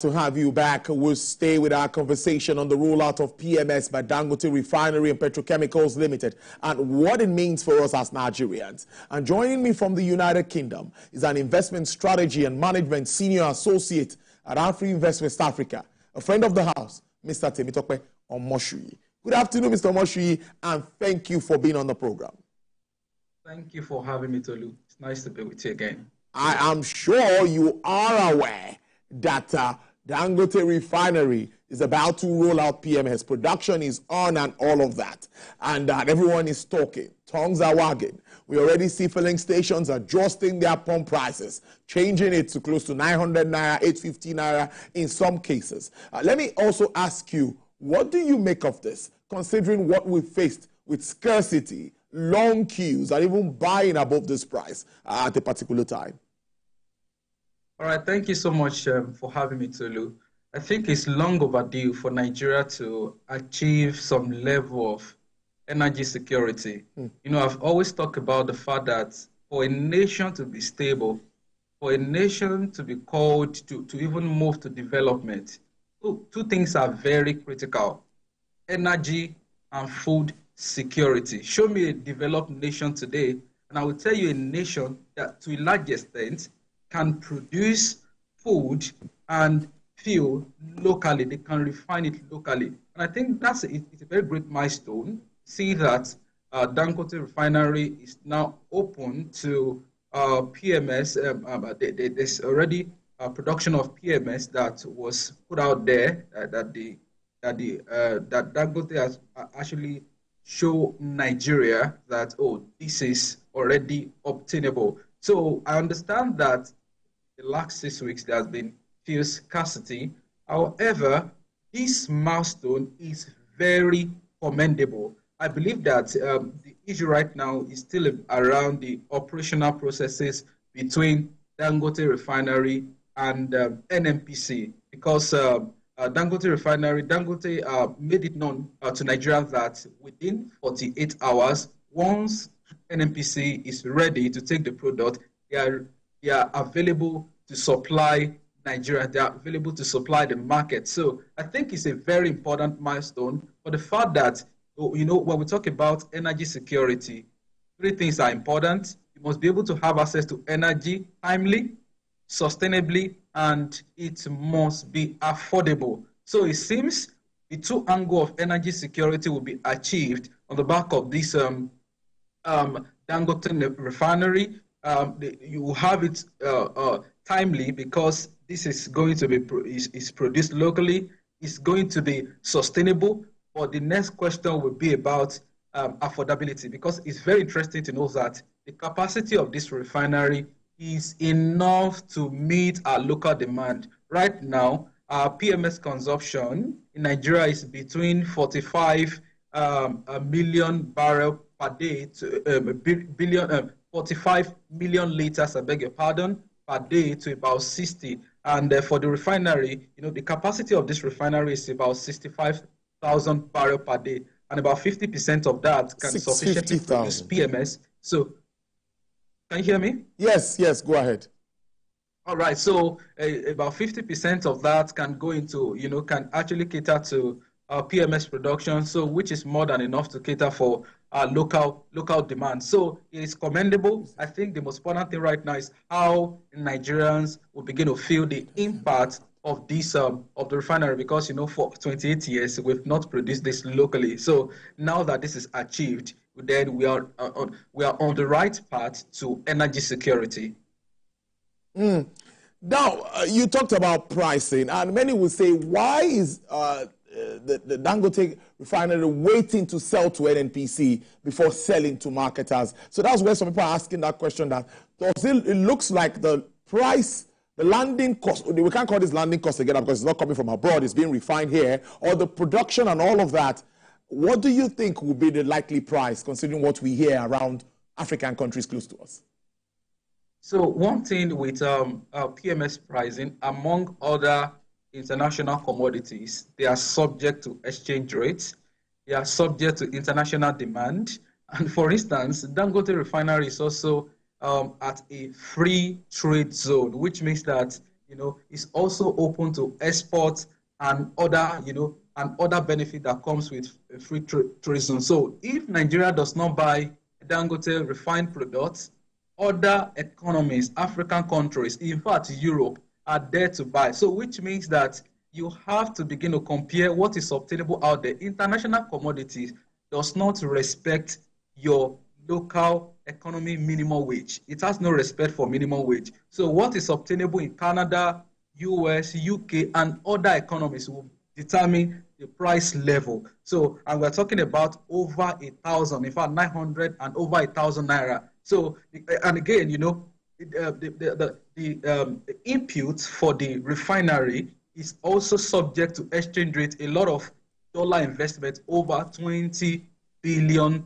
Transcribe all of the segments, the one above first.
To have you back. We'll stay with our conversation on the rollout of PMS by Dangote Refinery and Petrochemicals Limited and what it means for us as Nigerians. And joining me from the United Kingdom is an investment strategy and management senior associate at Afri Invest West Africa, a friend of the house, Mr. Temitope Omoshuyi. Good afternoon, Mr. Omoshuyi, and thank you for being on the program. Thank you for having me, Tolu. It's nice to be with you again. I am sure you are aware that Dangote Refinery is about to roll out PMS. Production is on and all of that. And everyone is talking. Tongues are wagging. We already see filling stations adjusting their pump prices, changing it to close to 900 naira, 850 naira in some cases. Let me also ask you, what do you make of this, considering what we faced with scarcity, long queues, and even buying above this price at a particular time? All right, thank you so much for having me, Tolu. I think it's long overdue for Nigeria to achieve some level of energy security. You know, I've always talked about the fact that for a nation to be stable, for a nation to be called to even move to development, two things are very critical: energy and food security. Show me a developed nation today, and I will tell you a nation that to a large extent can produce food and fuel locally. They can refine it locally. And I think it's a very great milestone. See that Dangote Refinery is now open to PMS. There's already production of PMS that was put out there that Dangote has actually show Nigeria that, oh, this is already obtainable. So I understand that the last 6 weeks there has been fuel scarcity. However, this milestone is very commendable. I believe that the issue right now is still around the operational processes between Dangote Refinery and NNPC, because Dangote Refinery, Dangote made it known to Nigeria that within 48 hours, once NNPC is ready to take the product, they are available to supply Nigeria. They are available to supply the market. So I think it's a very important milestone for the fact that, you know, when we talk about energy security, three things are important. You must be able to have access to energy timely, sustainably, and it must be affordable. So it seems the two angles of energy security will be achieved on the back of this Dangote Refinery. You will have it timely because this is going to be is produced locally. It's going to be sustainable. But the next question will be about affordability, because it's very interesting to know that the capacity of this refinery is enough to meet our local demand. Right now, our PMS consumption in Nigeria is between 45 million barrels per day to 45 million liters, I beg your pardon, per day to about 60. And for the refinery, you know, the capacity of this refinery is about 65,000 barrels per day, and about 50% of that can sufficiently produce PMS. So, can you hear me? Yes, go ahead. All right, so about 50% of that can go into, you know, can actually cater to PMS production, so which is more than enough to cater for local demand. So it is commendable. I think the most important thing right now is how Nigerians will begin to feel the impact of this of the refinery, because, you know, for 28 years we've not produced this locally. So now that this is achieved, then we are on the right path to energy security. Now, you talked about pricing, and many will say, why is the Dangote Refinery waiting to sell to NNPC before selling to marketers? So that's where some people are asking that question, that it looks like the price, the landing cost, we can't call this landing cost again because it's not coming from abroad, it's being refined here, or the production and all of that. What do you think will be the likely price, considering what we hear around African countries close to us? So one thing with PMS pricing, among other international commodities, they are subject to exchange rates. They are subject to international demand. And for instance, Dangote Refinery is also at a free trade zone, which means that is also open to exports and other, and other benefit that comes with free tourism. So if Nigeria does not buy Dangote refined products, other economies, African countries, in fact, Europe, are there to buy. So which means that you have to begin to compare what is obtainable out there. International commodities does not respect your local economy minimum wage. It has no respect for minimum wage. So what is obtainable in Canada, US, UK, and other economies will determine the price level. So, and we're talking about over 1,000, in fact, 900 and over 1,000 naira. So, and again, the input for the refinery is also subject to exchange rate. A lot of dollar investment, over $20 billion,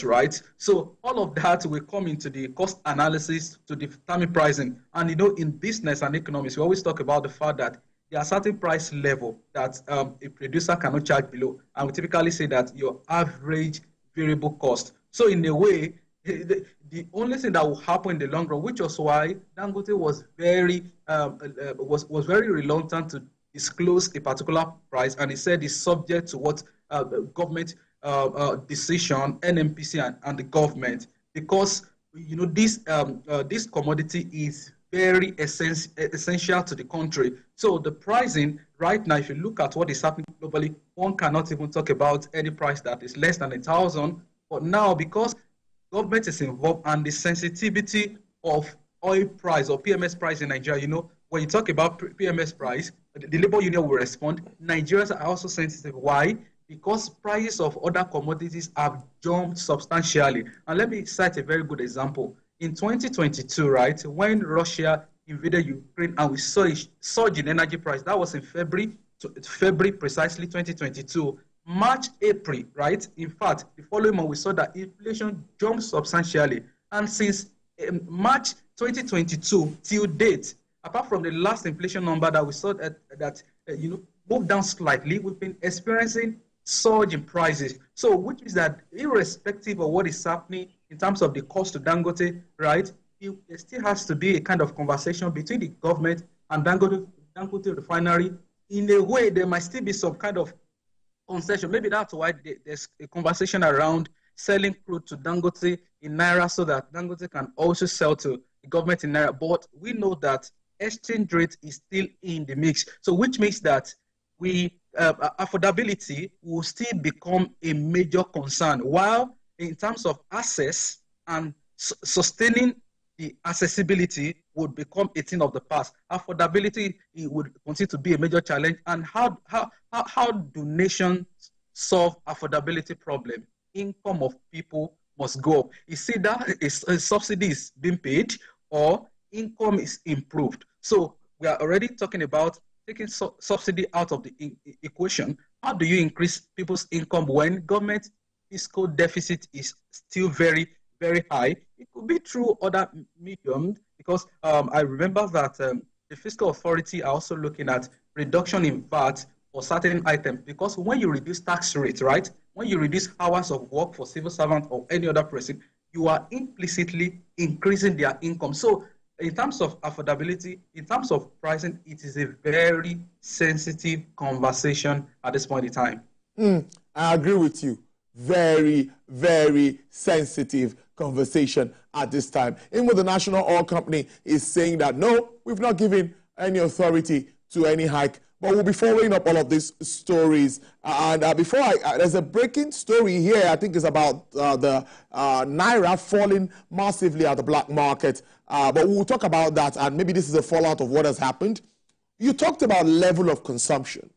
right? So all of that will come into the cost analysis to determine pricing. And in business and economics, we always talk about the fact that there are certain price level that a producer cannot charge below. And we typically say that your average variable cost. So in a way, the only thing that will happen in the long run, which was why Dangote was very very reluctant to disclose a particular price, and he said it's subject to what government decision, NMPC and the government, because this commodity is very essential to the country. So the pricing right now, if you look at what is happening globally, one cannot even talk about any price that is less than 1,000. But now, because government is involved and the sensitivity of oil price or PMS price in Nigeria, when you talk about PMS price, the labor union will respond. Nigerians are also sensitive. Why? Because prices of other commodities have jumped substantially. And let me cite a very good example. In 2022, right, when Russia invaded Ukraine and we saw a surge in energy price, that was in February precisely 2022. March, April, right? In fact, the following month, we saw that inflation jumped substantially. And since March 2022 till date, apart from the last inflation number that we saw that moved down slightly, we've been experiencing surge in prices. So which is that irrespective of what is happening in terms of the cost to Dangote, right, there still has to be a kind of conversation between the government and Dangote refinery. In a way, there might still be some kind of concession. Maybe that's why there's a conversation around selling crude to Dangote in Naira so that Dangote can also sell to the government in Naira. But we know that exchange rate is still in the mix. So which means that affordability will still become a major concern, while in terms of access and sustaining the accessibility would become a thing of the past. Affordability, it would continue to be a major challenge. And how do nations solve affordability problem? Income of people must go up. You see that a subsidy is being paid or income is improved. So we are already talking about taking subsidy out of the equation. How do you increase people's income when government fiscal deficit is still very, very high? It could be through other mediums, because I remember that the fiscal authority are also looking at reduction in VAT for certain items, because when you reduce tax rate, right, when you reduce hours of work for civil servant or any other person, you are implicitly increasing their income. So in terms of affordability, in terms of pricing, it is a very sensitive conversation at this point in time. I agree with you. Very, very sensitive conversation at this time. Even the National Oil Company is saying that, no, we've not given any authority to any hike. But we'll be following up all of these stories. There's a breaking story here, I think it's about the Naira falling massively at the black market. But we'll talk about that, and maybe this is a fallout of what has happened. You talked about level of consumption,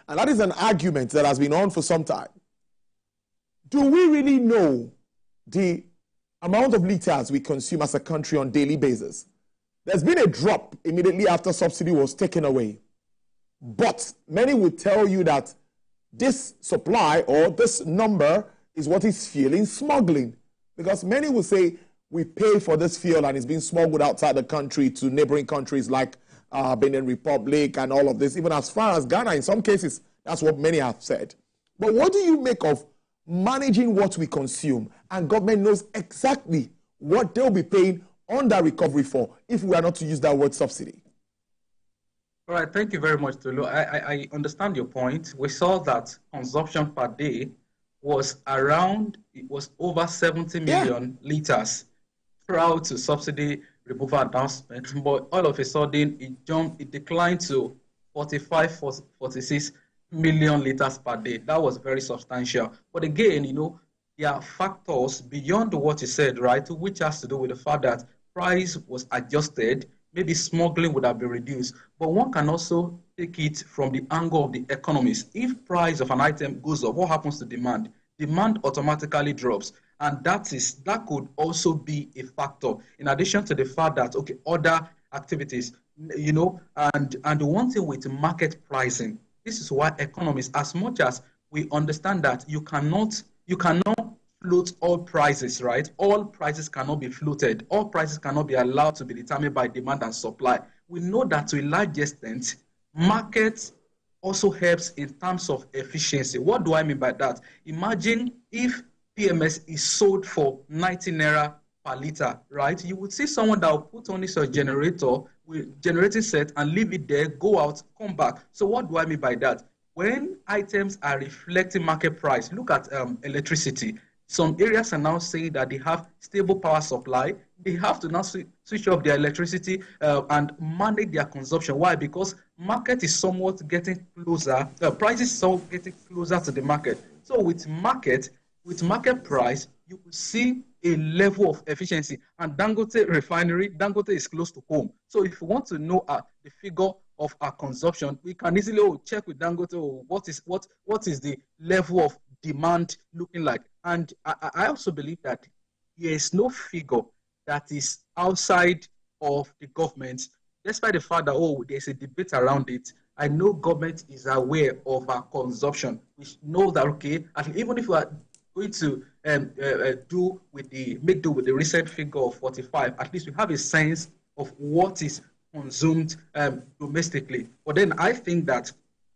and that is an argument that has been on for some time. Do we really know the amount of liters we consume as a country on a daily basis? There's been a drop immediately after subsidy was taken away. But many will tell you that this supply or this number is what is fueling smuggling. Because many will say we pay for this fuel and it's being smuggled outside the country to neighboring countries like Benin Republic and all of this, even as far as Ghana. In some cases, that's what many have said. But what do you make of managing what we consume, and government knows exactly what they'll be paying on that recovery for if we are not to use that word subsidy? All right, thank you very much, Tolu. I understand your point. We saw that consumption per day it was over 70 Yeah. million liters prior to subsidy removal announcement, but all of a sudden it declined to 45, 46 million liters per day. That was very substantial. But again, there are factors beyond what you said, right, which has to do with the fact that price was adjusted, maybe smuggling would have been reduced. But one can also take it from the angle of the economist. If price of an item goes up, what happens to demand? Demand automatically drops. And that could also be a factor, in addition to the fact that, okay, other activities, and the one thing with market pricing, this is why economists, as much as we understand that you cannot float all prices, right? All prices cannot be floated. All prices cannot be allowed to be determined by demand and supply. We know that to a large extent, markets also helps in terms of efficiency. What do I mean by that? Imagine if PMS is sold for 90 naira per liter, right? You would see someone that will put on his generator with generating set and leave it there, go out, come back. So what do I mean by that? When items are reflecting market price, look at electricity. Some areas are now saying that they have stable power supply. They have to now switch off their electricity and manage their consumption. Why? Because market is somewhat getting closer. Prices are getting closer to the market. So with market price, you will see a level of efficiency. And Dangote refinery, Dangote is close to home. So if you want to know the figure of our consumption, we can easily check with Dangote what is the level of demand looking like. And I also believe that there is no figure that is outside of the government, despite the fact that, there's a debate around it. I know government is aware of our consumption. We know that, okay, even if we are going to make do with the recent figure of 45, at least we have a sense of what is consumed domestically. But then I think that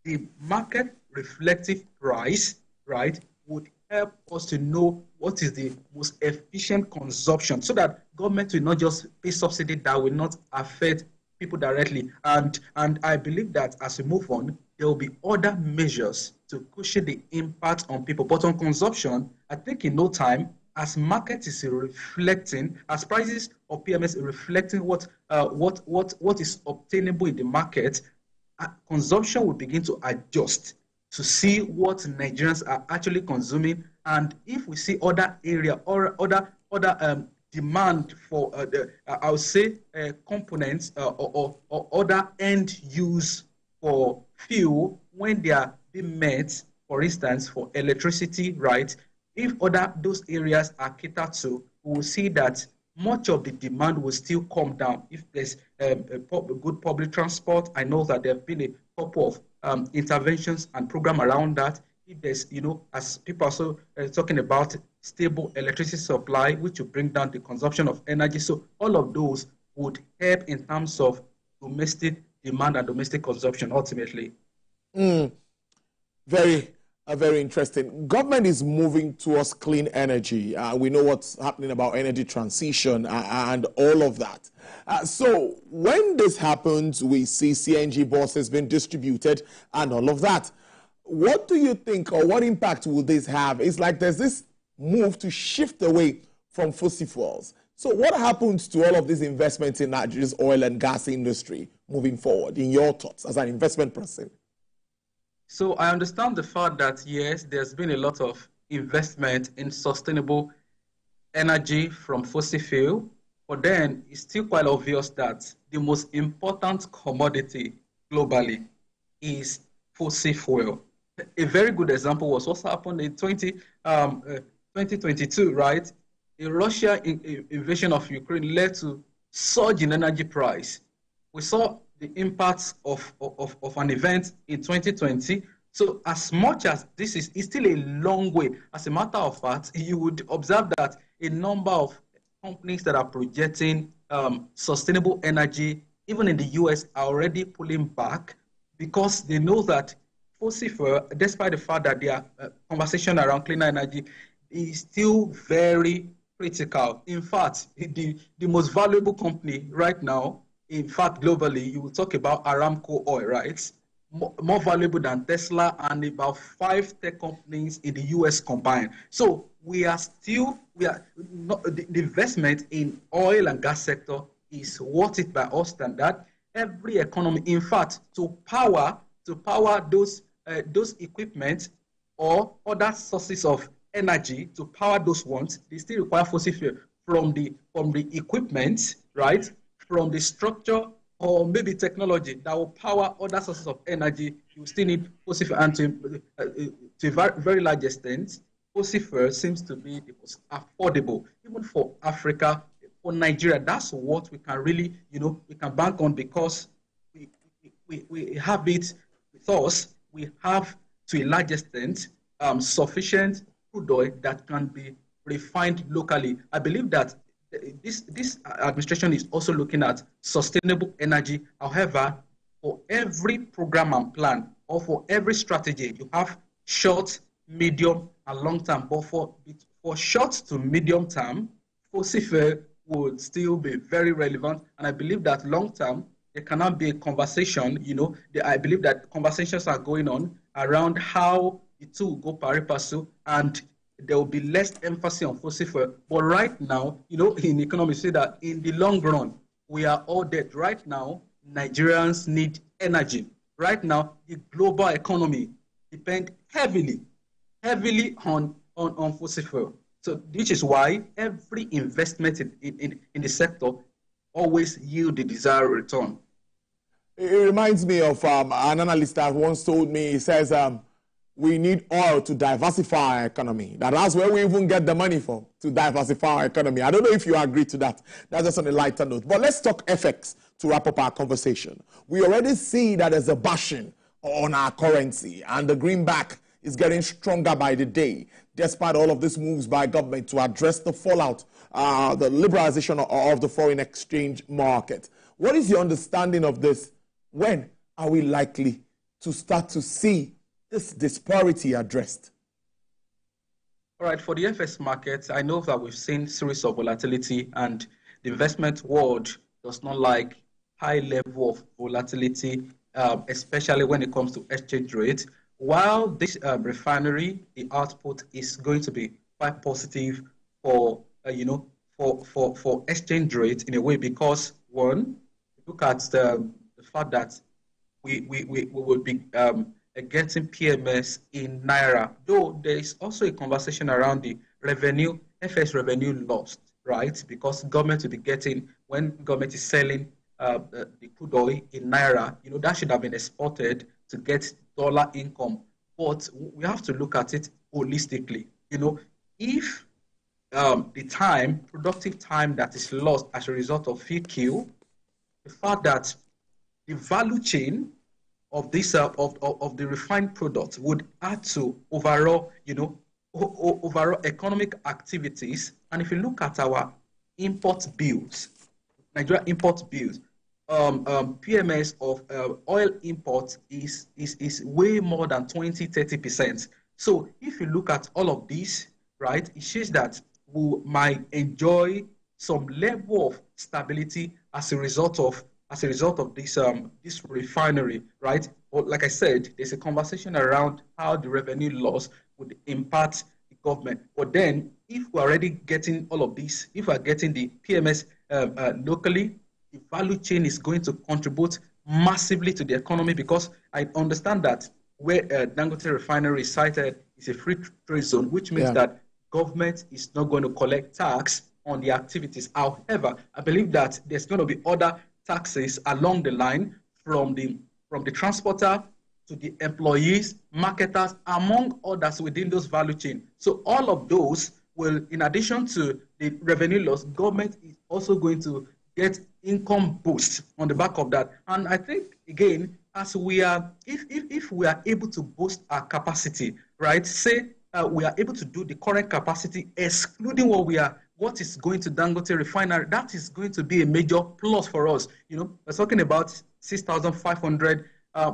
the market reflective price, right, would help us to know what is the most efficient consumption, so that government will not just pay subsidy that will not affect people directly. And I believe that as we move on, there will be other measures to cushion the impact on people. But on consumption, I think in no time, as market is reflecting, as prices of PMS are reflecting what is obtainable in the market, consumption will begin to adjust to see what Nigerians are actually consuming. And if we see other area or other demand for I would say components or other end use for fuel, when they are being met, for instance, for electricity, right? If those areas are catered to, we will see that much of the demand will still come down. If there's a good public transport, I know that there have been a couple of interventions and program around that. If there's, as people are also talking about stable electricity supply, which will bring down the consumption of energy. So all of those would help in terms of domestic demand and domestic consumption ultimately. Very interesting. Government is moving towards clean energy. We know what's happening about energy transition and all of that. So when this happens, we see CNG buses being distributed and all of that. What do you think, or what impact will this have? It's like there's this move to shift away from fossil fuels. So what happens to all of these investments in Nigeria's oil and gas industry moving forward, in your thoughts, as an investment person? So I understand the fact that, yes, there's been a lot of investment in sustainable energy from fossil fuel, but then it's still quite obvious that the most important commodity globally is fossil fuel. A very good example was what happened in 2022, right? The Russia invasion of Ukraine led to surge in energy price. We saw the impacts of an event in 2020. So as much as this is still a long way, as a matter of fact, you would observe that a number of companies that are projecting sustainable energy, even in the US, are already pulling back because they know that fossil fuel, despite the fact that their conversation around cleaner energy is still very critical. In fact, the most valuable company right now in fact, globally, you will talk about Aramco oil, right? More valuable than Tesla and about 5 tech companies in the US combined. So we are not, the investment in oil and gas sector is worth it by all standard. Every economy, in fact, to power those equipment or other sources of energy to power those ones, they still require fossil fuel from the equipment, right? From the structure or maybe technology that will power other sources of energy. You still need fossil fuel, and to a very large extent, fossil fuel seems to be the most affordable, even for Africa, for Nigeria. That's what we can really, we can bank on because we have it with us. We have, to a large extent, sufficient crude oil that can be refined locally. I believe that this administration is also looking at sustainable energy. However, for every program and plan or for every strategy, you have short, medium, and long term. But for short to medium term, fossil fuel would still be very relevant. And I believe that long term, there cannot be a conversation. I believe that conversations are going on around how the two will go pari passu, and there will be less emphasis on fossil fuel. But right now, in economics, say that in the long run, we are all dead. Right now, Nigerians need energy. Right now, the global economy depends heavily on fossil fuel. So this is why every investment in the sector always yield the desired return. It reminds me of an analyst that once told me, he says, we need oil to diversify our economy. That's where we even get the money from, to diversify our economy. I don't know if you agree to that. That's just on a lighter note. But let's talk FX to wrap up our conversation. We already see that there's a bashing on our currency, and the greenback is getting stronger by the day, despite all of these moves by government to address the fallout, the liberalization of the foreign exchange market. What is your understanding of this? When are we likely to start to see this disparity addressed? All right, for the FX market, I know that we've seen series of volatility, and the investment world does not like high level of volatility, especially when it comes to exchange rate. While this refinery, the output is going to be quite positive for for exchange rate in a way, because one, look at the fact that we will be getting PMS in Naira, though there is also a conversation around the revenue, FX revenue lost, right? Because government will be getting, when government is selling the crude oil in Naira, that should have been exported to get dollar income. But we have to look at it holistically. If the productive time that is lost as a result of FQ, the fact that the value chain of this of the refined product would add to overall, overall economic activities. And if you look at our import bills, Nigeria import bills, PMS of oil import is way more than 20-30%. So if you look at all of this, right, it shows that we might enjoy some level of stability as a result of this refinery, right? But like I said, there's a conversation around how the revenue loss would impact the government. But then, if we're already getting all of this, if we're getting the PMS locally, the value chain is going to contribute massively to the economy, because I understand that where Dangote refinery is sited is a free trade zone, which means that government is not going to collect tax on the activities. However, I believe that there's going to be other taxes along the line from the transporter to the employees, marketers, among others within those value chain. So all of those will, in addition to the revenue loss, government is also going to get income boost on the back of that. And I think, again, as we are, if we are able to boost our capacity, right, say we are able to do the current capacity, excluding what is going to Dangote refinery, that is going to be a major plus for us. We're talking about 6,500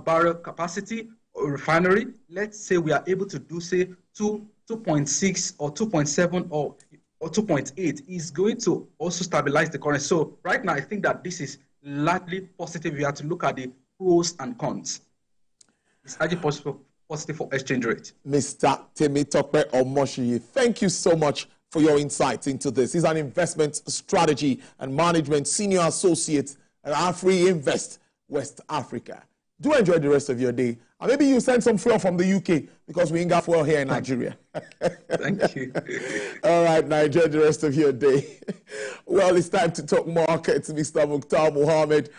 barrel capacity refinery. Let's say we are able to do, say, 2.6 or 2.7 or 2.8 is going to also stabilize the currency. So right now, I think that this is largely positive. You have to look at the pros and cons. It's actually positive for exchange rate. Mr. Temitope Omoshi, thank you so much for your insights into this. He's an investment strategy and management senior associate at Afri Invest West Africa. Do enjoy the rest of your day. And maybe you send some fuel from the UK because we ain't got fuel here in Nigeria. Thank you. All right, now enjoy the rest of your day. Well, it's time to talk markets, Mr. Mukhtar Mohammed.